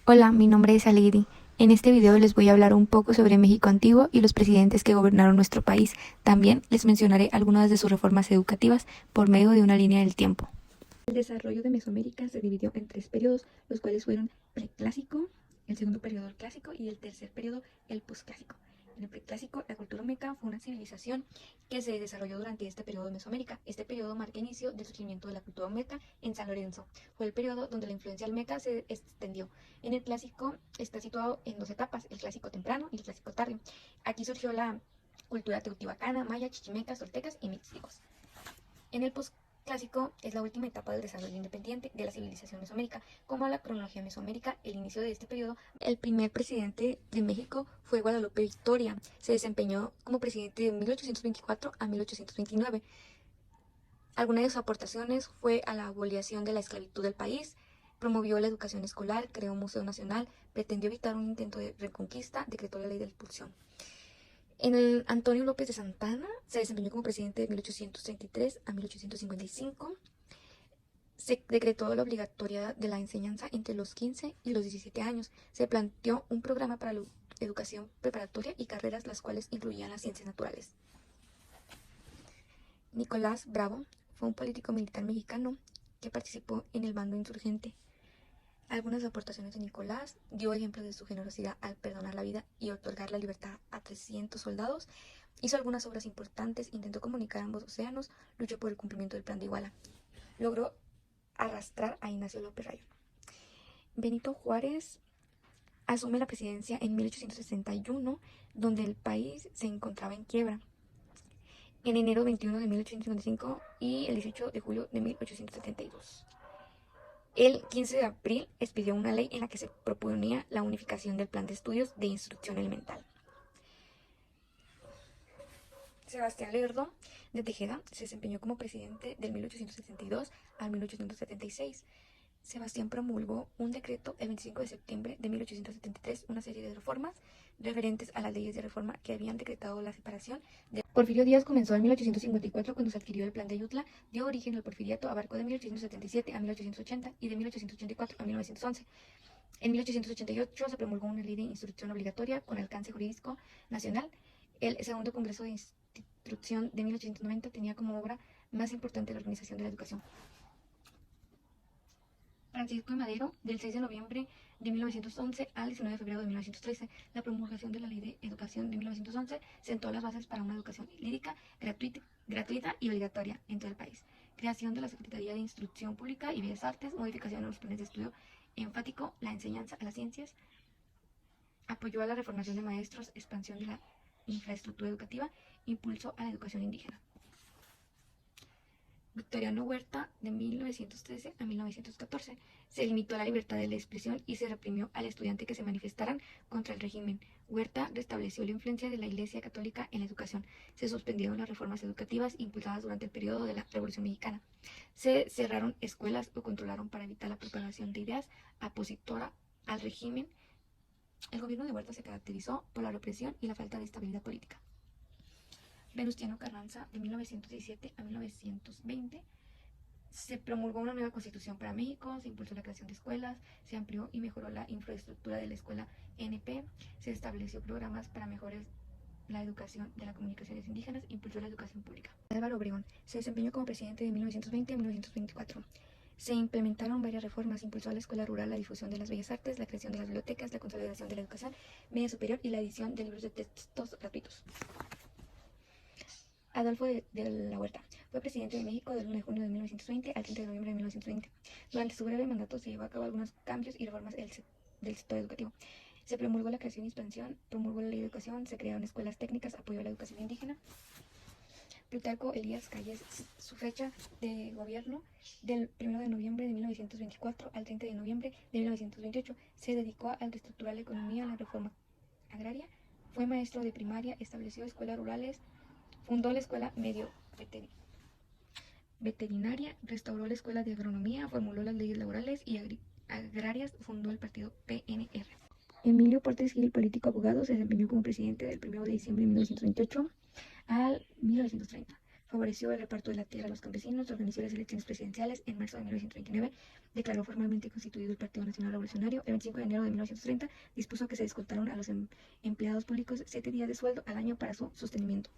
Hola, mi nombre es Alegri. En este video les voy a hablar un poco sobre México antiguo y los presidentes que gobernaron nuestro país. También les mencionaré algunas de sus reformas educativas por medio de una línea del tiempo. El desarrollo de Mesoamérica se dividió en tres periodos, los cuales fueron preclásico, el segundo periodo el clásico y el tercer periodo el posclásico. En el preclásico, la cultura olmeca fue una civilización que se desarrolló durante este periodo de Mesoamérica. Este periodo marca el inicio del surgimiento de la cultura olmeca en San Lorenzo. Fue el periodo donde la influencia olmeca se extendió. En el clásico está situado en dos etapas, el clásico temprano y el clásico tardío. Aquí surgió la cultura teotihuacana, maya, chichimecas, toltecas y mixtecos. En el postclásico es la última etapa del desarrollo independiente de la civilización mesoamérica. Como la cronología mesoamérica, el inicio de este periodo, el primer presidente de México fue Guadalupe Victoria. Se desempeñó como presidente de 1824 a 1829. Alguna de sus aportaciones fue a la abolición de la esclavitud del país, promovió la educación escolar, creó un museo nacional, pretendió evitar un intento de reconquista, decretó la ley de expulsión. En el Antonio López de Santana se desempeñó como presidente de 1833 a 1855. Se decretó la obligatoriedad de la enseñanza entre los 15 y los 17 años. Se planteó un programa para la educación preparatoria y carreras, las cuales incluían las ciencias naturales. Nicolás Bravo fue un político militar mexicano que participó en el bando insurgente. Algunas aportaciones de Nicolás: dio ejemplo de su generosidad al perdonar la vida y otorgar la libertad a 300 soldados. Hizo algunas obras importantes, intentó comunicar ambos océanos, luchó por el cumplimiento del Plan de Iguala. Logró arrastrar a Ignacio López Rayón. Benito Juárez asume la presidencia en 1861, donde el país se encontraba en quiebra. En enero 21 de 1855 y el 18 de julio de 1872. El 15 de abril expidió una ley en la que se proponía la unificación del plan de estudios de instrucción elemental. Sebastián Lerdo de Tejeda se desempeñó como presidente del 1862 al 1876. Sebastián promulgó un decreto el 25 de septiembre de 1873, una serie de reformas referentes a las leyes de reforma que habían decretado la separación de... Porfirio Díaz comenzó en 1854 cuando se adquirió el plan de Ayutla, dio origen al porfiriato, abarcó de 1877 a 1880 y de 1884 a 1911. En 1888 se promulgó una ley de instrucción obligatoria con alcance jurídico nacional. El segundo Congreso de Instrucción de 1890 tenía como obra más importante la organización de la educación. Francisco de Madero, del 6 de noviembre de 1911 al 19 de febrero de 1913, la promulgación de la Ley de Educación de 1911 sentó las bases para una educación lírica, gratuita y obligatoria en todo el país. Creación de la Secretaría de Instrucción Pública y Bellas Artes, modificación de los planes de estudio, enfático la enseñanza a las ciencias, apoyó a la reformación de maestros, expansión de la infraestructura educativa, impulso a la educación indígena. Victoriano Huerta, de 1913 a 1914, se limitó a la libertad de la expresión y se reprimió al estudiante que se manifestaran contra el régimen. Huerta restableció la influencia de la Iglesia Católica en la educación. Se suspendieron las reformas educativas impulsadas durante el periodo de la Revolución Mexicana. Se cerraron escuelas o controlaron para evitar la propagación de ideas opositoras al régimen. El gobierno de Huerta se caracterizó por la represión y la falta de estabilidad política. Venustiano Carranza, de 1917 a 1920, se promulgó una nueva constitución para México, se impulsó la creación de escuelas, se amplió y mejoró la infraestructura de la escuela NP, se estableció programas para mejorar la educación de las comunicaciones indígenas, impulsó la educación pública. Álvaro Obregón se desempeñó como presidente de 1920 a 1924. Se implementaron varias reformas, impulsó a la escuela rural, la difusión de las bellas artes, la creación de las bibliotecas, la consolidación de la educación media superior y la edición de libros de textos gratuitos. Adolfo de la Huerta fue presidente de México del 1 de junio de 1920 al 30 de noviembre de 1920. Durante su breve mandato se llevó a cabo algunos cambios y reformas del sector educativo. Se promulgó la creación y expansión, promulgó la ley de educación, se crearon escuelas técnicas, apoyó la educación indígena. Plutarco Elías Calles, su fecha de gobierno del 1 de noviembre de 1924 al 30 de noviembre de 1928, se dedicó a reestructurar la economía, la reforma agraria, fue maestro de primaria, estableció escuelas rurales, fundó la escuela medio veterinaria, restauró la escuela de agronomía, formuló las leyes laborales y agrarias, fundó el partido PNR. Emilio Portes Gil, político abogado, se desempeñó como presidente del 1 de diciembre de 1928 al 1930. Favoreció el reparto de la tierra a los campesinos, organizó las elecciones presidenciales. En marzo de 1929 declaró formalmente constituido el Partido Nacional Revolucionario. El 25 de enero de 1930 dispuso que se descontaron a los empleados públicos 7 días de sueldo al año para su sostenimiento.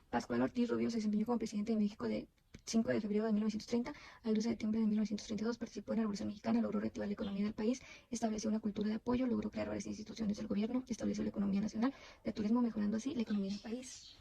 Pascual Ortiz Rubio se desempeñó como presidente de México de 5 de febrero de 1930 al 12 de septiembre de 1932, participó en la Revolución Mexicana, logró reactivar la economía del país, estableció una cultura de apoyo, logró crear varias instituciones del gobierno, estableció la economía nacional de turismo, mejorando así la economía del país.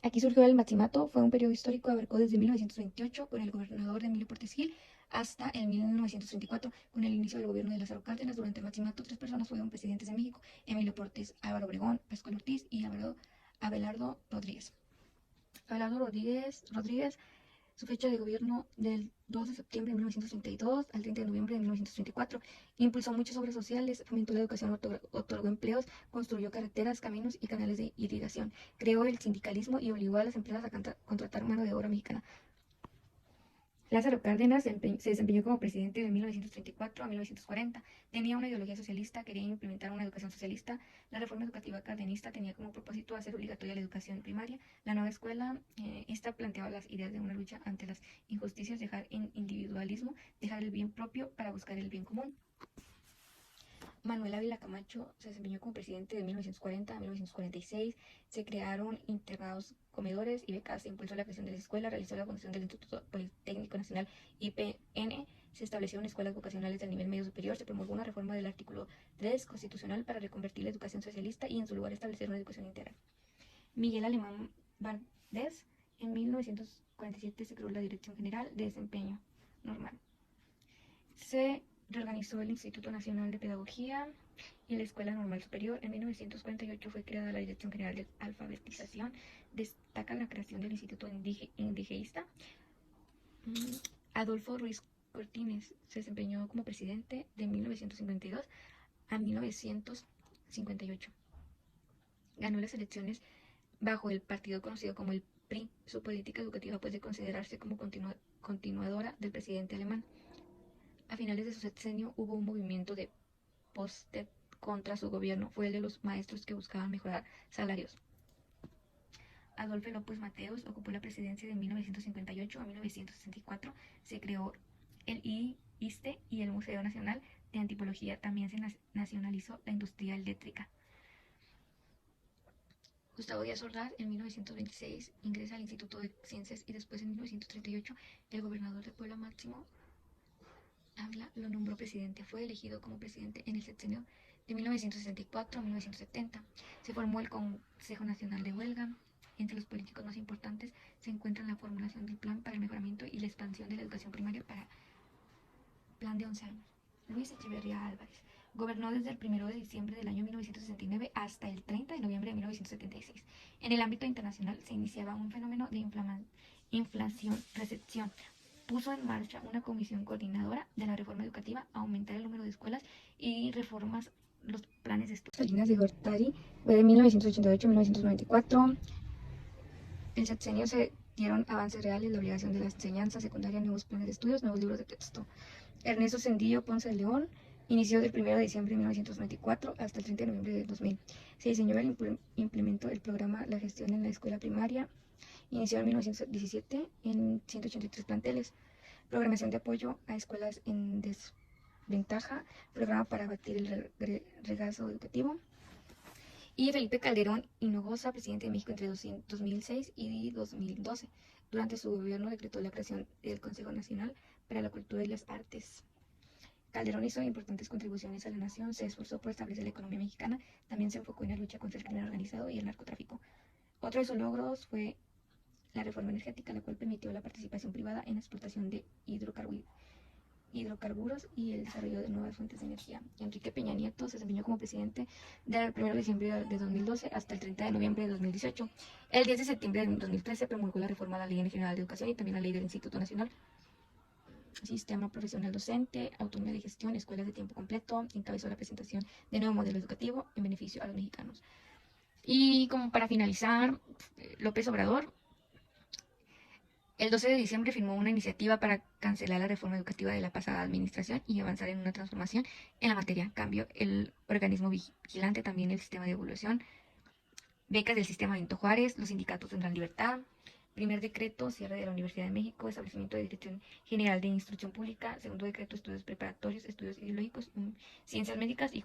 Aquí surgió el Maximato, fue un periodo histórico, abarcó desde 1928 con el gobernador Emilio Portes Gil hasta el 1934 con el inicio del gobierno de Lázaro Cárdenas. Durante el Maximato 3 personas fueron presidentes de México: Emilio Portes, Álvaro Obregón, Pascual Ortiz y Abelardo Rodríguez. Abelardo Rodríguez, su fecha de gobierno del 2 de septiembre de 1932 al 30 de noviembre de 1934. Impulsó muchas obras sociales, fomentó la educación, otorgó empleos, construyó carreteras, caminos y canales de irrigación. Creó el sindicalismo y obligó a las empresas a contratar mano de obra mexicana. Lázaro Cárdenas se desempeñó como presidente de 1934 a 1940. Tenía una ideología socialista, quería implementar una educación socialista. La reforma educativa cardenista tenía como propósito hacer obligatoria la educación primaria. La nueva escuela, esta planteaba las ideas de una lucha ante las injusticias, dejar el individualismo, dejar el bien propio para buscar el bien común. Manuel Ávila Camacho se desempeñó como presidente de 1940 a 1946. Se crearon internados, comedores y becas, se impulsó la creación de las escuelas, realizó la fundación del Instituto Politécnico Nacional IPN, se establecieron escuelas vocacionales del nivel medio superior, se promulgó una reforma del artículo 3 constitucional para reconvertir la educación socialista y en su lugar establecer una educación integral. Miguel Alemán Valdés, en 1947 se creó la Dirección General de Desempeño Normal. Se reorganizó el Instituto Nacional de Pedagogía y la Escuela Normal Superior. En 1948 fue creada la Dirección General de Alfabetización. Destaca la creación del Instituto Indigeísta. Adolfo Ruiz Cortines se desempeñó como presidente de 1952 a 1958. Ganó las elecciones bajo el partido conocido como el PRI. Su política educativa puede considerarse como continuadora del presidente alemán. A finales de su sexenio hubo un movimiento de post contra su gobierno, fue el de los maestros que buscaban mejorar salarios. Adolfo López Mateos ocupó la presidencia de 1958 a 1964, se creó el ISTE y el Museo Nacional de Antropología, también se nacionalizó la industria eléctrica. Gustavo Díaz Ordaz en 1926 ingresa al Instituto de Ciencias y después en 1938 el gobernador de Puebla Máximo Ávila lo nombró presidente. Fue elegido como presidente en el sexenio de 1964 a 1970. Se formó el Consejo Nacional de Huelga. Entre los políticos más importantes se encuentra la formulación del plan para el mejoramiento y la expansión de la educación primaria para plan de 11 años. Luis Echeverría Álvarez gobernó desde el 1 de diciembre del año 1969 hasta el 30 de noviembre de 1976. En el ámbito internacional se iniciaba un fenómeno de inflación-recepción. Puso en marcha una comisión coordinadora de la reforma educativa, aumentar el número de escuelas y reformas los planes de estudio. Salinas de Gortari fue de 1988 a 1994. El sexenio se dieron avances reales, la obligación de la enseñanza secundaria, nuevos planes de estudios, nuevos libros de texto. Ernesto Cendillo Ponce de León inició del 1 de diciembre de 1994 hasta el 30 de noviembre de 2000. Se diseñó y implementó el programa La Gestión en la Escuela Primaria. Inició en 1917 en 183 planteles. Programación de apoyo a escuelas en desventaja. Programa para abatir el rezago educativo. Y Felipe Calderón Hinojosa, presidente de México entre 2006 y 2012. Durante su gobierno decretó la creación del Consejo Nacional para la Cultura y las Artes. Calderón hizo importantes contribuciones a la nación, se esforzó por establecer la economía mexicana, también se enfocó en la lucha contra el crimen organizado y el narcotráfico. Otro de sus logros fue la reforma energética, la cual permitió la participación privada en la explotación de hidrocarburos y el desarrollo de nuevas fuentes de energía. Enrique Peña Nieto se desempeñó como presidente del 1 de diciembre de 2012 hasta el 30 de noviembre de 2018. El 10 de septiembre de 2013 promulgó la reforma a la Ley General de Educación y también la Ley del Instituto Nacional. Sistema profesional docente, autonomía de gestión, escuelas de tiempo completo, encabezó la presentación de nuevo modelo educativo en beneficio a los mexicanos. Y como para finalizar, López Obrador el 12 de diciembre firmó una iniciativa para cancelar la reforma educativa de la pasada administración y avanzar en una transformación en la materia. Cambio el organismo vigilante, también el sistema de evaluación, Becas del sistema Benito Juárez, los sindicatos tendrán libertad. Primer decreto, cierre de la Universidad de México, establecimiento de Dirección General de Instrucción Pública. Segundo decreto, estudios preparatorios, estudios ideológicos, ciencias médicas y